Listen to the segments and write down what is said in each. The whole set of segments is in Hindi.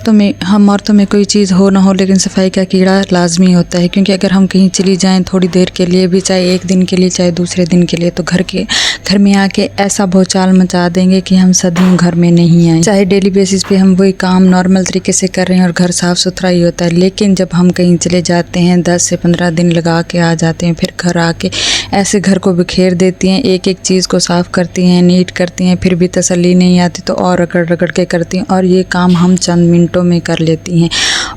हम औरतों में कोई चीज़ हो ना हो, लेकिन सफाई का कीड़ा लाजमी होता है, क्योंकि अगर हम कहीं चली जाएं थोड़ी देर के लिए भी, चाहे एक दिन के लिए चाहे दूसरे दिन के लिए, तो घर में आके ऐसा भौचाल मचा देंगे कि हम सदियों घर में नहीं आए। चाहे डेली बेसिस पे हम वही काम नॉर्मल तरीके से कर रहे हैं और घर साफ़ सुथरा ही होता है, लेकिन जब हम कहीं चले जाते हैं 10 से 15 दिन लगा के आ जाते हैं, फिर घर आके ऐसे घर को बिखेर देती हैं, एक एक चीज़ को साफ़ करती हैं, नीट करती हैं, फिर भी तसल्ली नहीं आती तो और रगड़ रगड़ के करती हैं, और ये काम हम चंद मिनटों में कर लेती हैं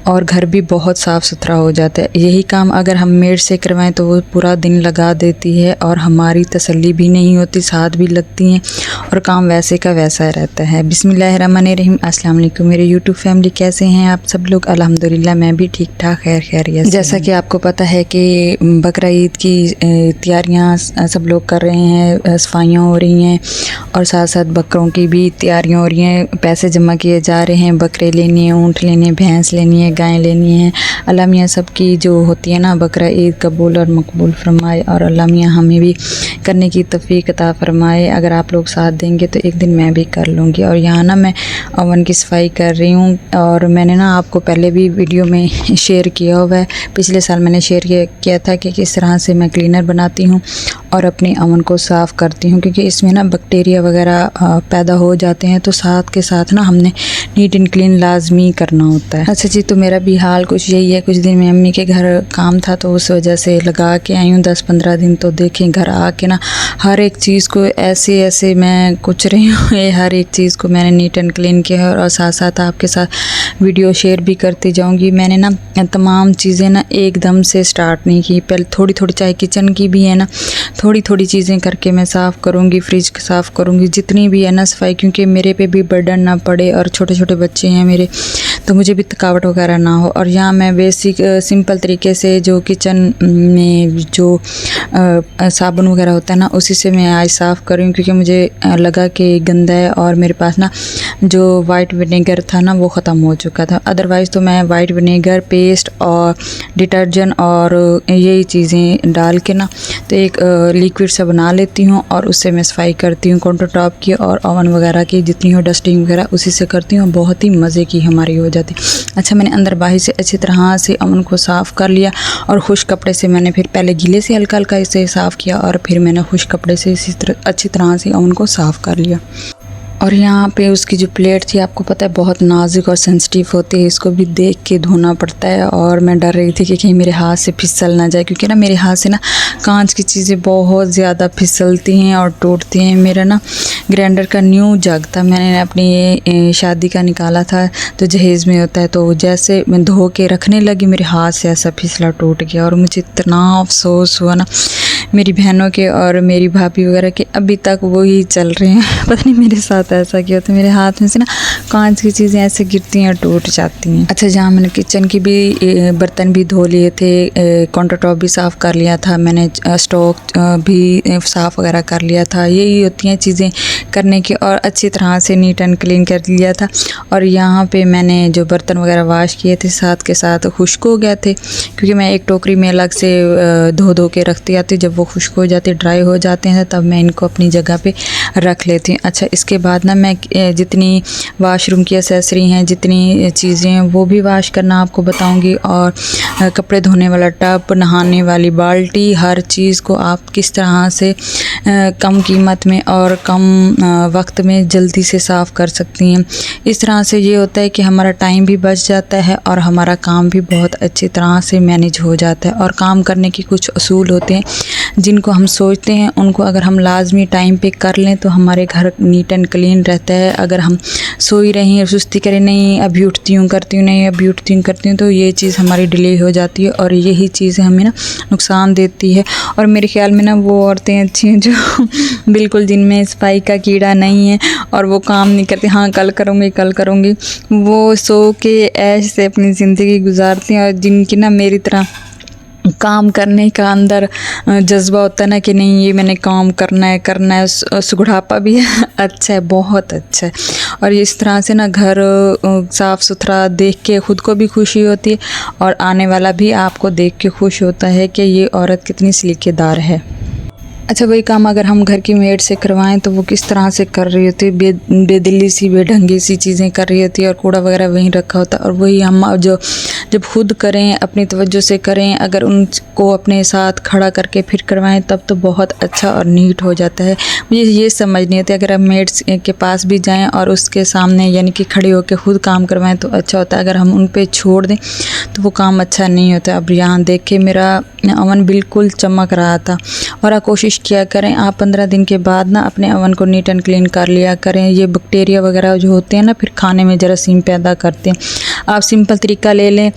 और घर भी बहुत साफ़ सुथरा हो जाता है। यही काम अगर हम मेड से करवाएं तो वो पूरा दिन लगा देती है और हमारी तसल्ली भी नहीं होती, साथ भी लगती हैं और काम वैसे का वैसा रहता है। बिस्मिल्लाहिर्रहमानिर्रहीम। अस्सलाम वालेकुम मेरे यूट्यूब फैमिली, कैसे हैं आप सब लोग? अल्हम्दुलिल्लाह मैं भी ठीक ठाक खैरियत। जैसा कि आपको पता है कि बकरा ईद की तैयारियां सब लोग कर रहे हैं, सफाइयाँ हो रही हैं और साथ साथ बकरों की भी तैयारियाँ हो रही हैं, पैसे जमा किए जा रहे हैं, बकरे लेने हैं, ऊँट लेने हैं, भैंस लेनी है, गायें लेनी है। अल्लाह मियाँ सब की जो होती है ना बकरा ईद कबूल और मकबूल फरमाए, और अल्लाह मियाँ हमें भी करने की तौफीक अता फरमाए। अगर आप लोग साथ देंगे तो एक दिन मैं भी कर लूँगी। और यहाँ ना मैं ओवन की सफाई कर रही हूँ, और मैंने ना आपको पहले भी वीडियो में शेयर किया हुआ है, पिछले साल मैंने शेयर किया था कि किस तरह से मैं क्लीनर बनाती हूँ और अपने ओवन को साफ़ करती हूँ, क्योंकि इसमें ना बैक्टीरिया वगैरह पैदा हो जाते हैं, तो साथ के साथ ना हमने नीट एंड क्लीन लाजमी करना होता है। अच्छा जी, तो मेरा भी हाल कुछ यही है। कुछ दिन में अम्मी के घर काम था तो उस वजह से लगा के आई हूँ 10-15 दिन। तो देखें घर आके ना हर एक चीज़ को ऐसे मैं कुछ रही हूँ, हर एक चीज़ को मैंने नीट एंड क्लीन किया है और साथ साथ आपके साथ वीडियो शेयर भी करती जाऊँगी। मैंने ना तमाम चीज़ें ना एकदम से स्टार्ट नहीं की, पहले थोड़ी थोड़ी, चाहे किचन की भी है ना, थोड़ी थोड़ी चीज़ें करके मैं साफ़ करूँगी, फ्रिज साफ़ करूँगी, जितनी भी है ना सफाई, क्योंकि मेरे पे भी बर्डन ना पड़े और छोटे छोटे बच्चे हैं मेरे, तो मुझे भी थकावट वगैरह ना हो। और यहाँ मैं बेसिक सिंपल तरीके से जो किचन में जो साबुन वगैरह होता है ना, उसी से मैं आज साफ़ कर रही हूँ, क्योंकि मुझे लगा कि गंदा है और मेरे पास ना जो वाइट विनेगर था ना वो ख़त्म हो चुका था। अदरवाइज़ तो मैं वाइट विनेगर पेस्ट और डिटर्जेंट और यही चीज़ें डाल के ना तो एक लिक्विड सा बना लेती हूँ और उससे मैं सफाई करती हूँ, काउंटर टॉप की और ओवन वगैरह की जितनी हो डस्टिंग वगैरह उसी से करती हूँ, बहुत ही मज़े की हमारी हो जाती। अच्छा, मैंने अंदर बाहर से अच्छी तरह से ओवन को साफ़ कर लिया और खुश कपड़े से मैंने फिर पहले गीले से हल्का हल्का इसे साफ़ किया और फिर मैंने खुश कपड़े से इसी तरह अच्छी तरह से ओवन को साफ़ कर लिया। और यहाँ पे उसकी जो प्लेट थी आपको पता है बहुत नाजुक और सेंसिटिव होती है, इसको भी देख के धोना पड़ता है, और मैं डर रही थी कि कहीं मेरे हाथ से फिसल ना जाए, क्योंकि ना मेरे हाथ से ना कांच की चीज़ें बहुत ज़्यादा फिसलती हैं और टूटती हैं। मेरा ना ग्राइंडर का न्यू जग था, मैंने अपनी ये शादी का निकाला था तो जहेज़ में होता है, तो जैसे मैं धो के रखने लगी मेरे हाथ से ऐसा फिसला टूट गया, और मुझे इतना अफसोस हुआ ना। मेरी बहनों के और मेरी भाभी वगैरह के अभी तक वही चल रहे हैं, पता नहीं मेरे साथ ऐसा क्यों होता है, मेरे हाथ में से ना कांच की चीज़ें ऐसे गिरती हैं टूट जाती हैं। अच्छा, जहाँ मैंने किचन की भी बर्तन भी धो लिए थे, काउंटर टॉप भी साफ़ कर लिया था मैंने, स्टोव भी साफ़ वगैरह कर लिया था, यही होती हैं चीज़ें करने की, और अच्छी तरह से नीट एंड क्लीन कर लिया था। और यहाँ पे मैंने जो बर्तन वगैरह वाश किए थे साथ के साथ खुश्क हो गए थे, क्योंकि मैं एक टोकरी में अलग से धो के रखती आती, जब वो खुश्क हो जाते ड्राई हो जाते हैं तब मैं इनको अपनी जगह पे रख लेती हूँ। अच्छा, इसके बाद ना मैं जितनी वाशरूम की एक्सेसरी हैं, जितनी चीज़ें हैं वो भी वाश करना आपको बताऊंगी, और कपड़े धोने वाला टब, नहाने वाली बाल्टी, हर चीज़ को आप किस तरह से कम कीमत में और कम वक्त में जल्दी से साफ़ कर सकती हैं। इस तरह से ये होता है कि हमारा टाइम भी बच जाता है और हमारा काम भी बहुत अच्छी तरह से मैनेज हो जाता है। और काम करने की कुछ असूल होते हैं जिनको हम सोचते हैं उनको अगर हम लाजमी टाइम पे कर लें तो हमारे घर नीट एंड क्लीन रहता है। अगर हम सोई रहें और सुस्ती करें, नहीं अभी उठती हूँ करती हूँ, नहीं अभी उठती हूँ करती हूँ, तो ये चीज़ हमारी डिले हो जाती है और यही चीज़ हमें ना नुकसान देती है। और मेरे ख्याल में ना वो औरतें अच्छी हैं जो बिल्कुल जिनमें सफाई का कीड़ा नहीं है और वो काम नहीं करती, हाँ कल करूँगी, वो सो के ऐसे अपनी ज़िंदगी गुजारती हैं, और जिनकी ना मेरी तरह काम करने का अंदर जज्बा होता है ना कि नहीं ये मैंने काम करना है, सुगढ़ापा भी अच्छा है, बहुत अच्छा है। और इस तरह से ना घर साफ़ सुथरा देख के ख़ुद को भी खुशी होती है और आने वाला भी आपको देख के खुश होता है कि ये औरत कितनी सलीकेदार है। अच्छा, वही काम अगर हम घर की मेड से करवाएं तो वो किस तरह से कर रही होती है, बेदिली सी बेढंगी सी चीज़ें कर रही होती है और कूड़ा वगैरह वहीं रखा होता है। और वही हम जो जब खुद करें, अपनी तवज्जो से करें, अगर उनको अपने साथ खड़ा करके फिर करवाएं तब तो बहुत अच्छा और नीट हो जाता है। मुझे ये समझ नहीं आती, अगर हम मेड्स के पास भी जाएं और उसके सामने यानी कि खड़े होकर खुद काम करवाएं तो अच्छा होता है, अगर हम उन पे छोड़ दें तो वो काम अच्छा नहीं होता। अब यहाँ देखिए मेरा अवन बिल्कुल चमक रहा था। और आप कोशिश किया करें, आप 15 दिन के बाद ना अपने अवन को नीट एंड क्लीन कर लिया करें। ये बैक्टीरिया वगैरह जो होते हैं ना फिर खाने में जरासीम पैदा करते हैं। आप सिंपल तरीका ले लें,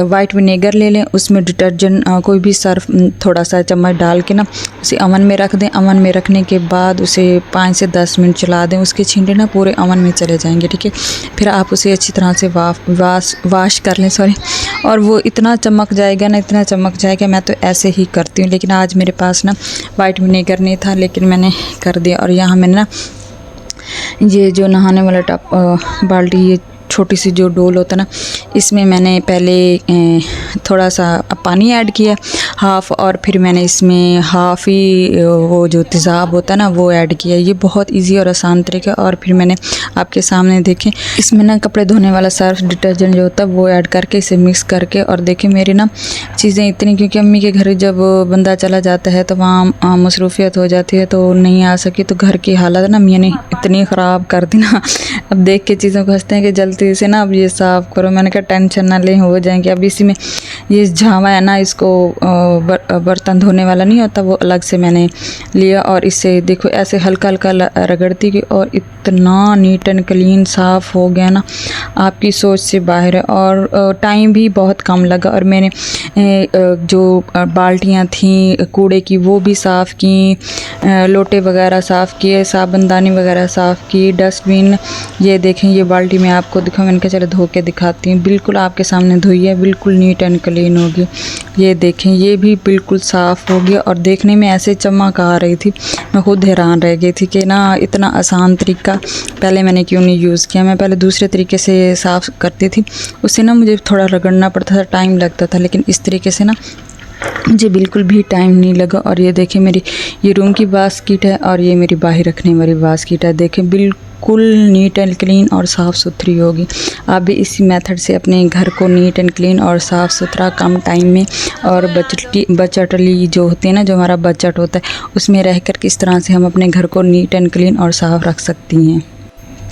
वाइट विनेगर ले लें, उसमें डिटर्जेंट कोई भी सर्फ थोड़ा सा चम्मच डाल के ना उसे अवन में रख दें। अवन में रखने के बाद उसे 5 से 10 मिनट चला दें, उसके छींटे ना पूरे अवन में चले जाएंगे, ठीक है। फिर आप उसे अच्छी तरह से वाश कर लें, सॉरी। और वो इतना चमक जाएगा ना, इतना चमक जाएगा। मैं तो ऐसे ही करती हूँ, लेकिन आज मेरे पास ना वाइट विनेगर नहीं था, लेकिन मैंने कर दिया। और यहाँ मैंने ना ये जो नहाने वाला टब बाल्टी, ये छोटी सी जो डोल होता है ना, इसमें मैंने पहले थोड़ा सा पानी ऐड किया हाफ़, और फिर मैंने इसमें हाफ़ ही वो जो तेज़ाब होता है ना वो ऐड किया। ये बहुत इजी और आसान तरीका। और फिर मैंने आपके सामने देखें इसमें ना कपड़े धोने वाला सर्फ डिटर्जेंट जो होता है वो ऐड करके इसे मिक्स करके, और देखें मेरी ना चीज़ें इतनी, क्योंकि अम्मी के घर जब बंदा चला जाता है तो वहाँ मसरूफियत हो जाती है तो नहीं आ सकी, तो घर की हालत ना मियाँ ने इतनी ख़राब कर दी ना। अब देख के चीज़ों को हंसते हैं कि जल्दी से ना अब ये साफ़ करो। मैंने कहा टेंशन ना लें, हो जाएंगे। अब इसी में ये झावा है ना, इसको बर्तन धोने वाला नहीं होता, वो अलग से मैंने लिया और इससे देखो ऐसे हल्का हल्का रगड़ती गई और इतना नीट एंड क्लीन साफ़ हो गया ना, आपकी सोच से बाहर है। और टाइम भी बहुत कम लगा। और मैंने जो बाल्टियाँ थीं कूड़े की वो भी साफ़ की, लोटे वगैरह साफ़ किए, साबुनदानी वगैरह साफ़ की, डस्टबिन। ये देखें ये बाल्टी मैं आपको दिखाऊँ, मैंने कहा चलो धो के दिखाती हूँ। बिल्कुल आपके सामने धोई है, बिल्कुल नीट एंड क्लीन होगी। ये देखें ये भी बिल्कुल साफ़ हो गया और देखने में ऐसे चमक आ रही थी, मैं खुद हैरान रह गई थी कि ना इतना आसान तरीका पहले मैंने क्यों नहीं यूज़ किया। मैं पहले दूसरे तरीके से साफ़ करती थी, उससे ना मुझे थोड़ा रगड़ना पड़ता था, टाइम लगता था, लेकिन इस तरीके से ना मुझे बिल्कुल भी टाइम नहीं लगा। और ये देखें मेरी ये रूम की बास्केट है और ये मेरी बाहर रखने वाली बास्केट है। देखें बिल्कुल नीट एंड क्लीन और साफ़ सुथरी होगी। आप भी इसी मेथड से अपने घर को नीट एंड क्लीन और साफ़ सुथरा कम टाइम में और बजटली जो होती है ना, जो हमारा बजट होता है उसमें रहकर किस तरह से हम अपने घर को नीट एंड क्लीन और साफ़ रख सकती हैं।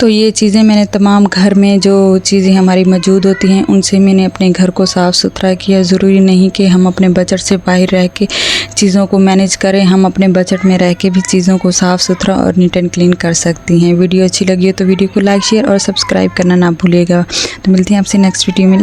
तो ये चीज़ें मैंने तमाम घर में जो चीज़ें हमारी मौजूद होती हैं उनसे मैंने अपने घर को साफ़ सुथरा किया। ज़रूरी नहीं कि हम अपने बजट से बाहर रह के चीज़ों को मैनेज करें, हम अपने बजट में रह के भी चीज़ों को साफ़ सुथरा और नीट एंड क्लीन कर सकती हैं। वीडियो अच्छी लगी हो तो वीडियो को लाइक शेयर और सब्सक्राइब करना ना भूलिएगा। तो मिलते हैं आपसे नेक्स्ट वीडियो में।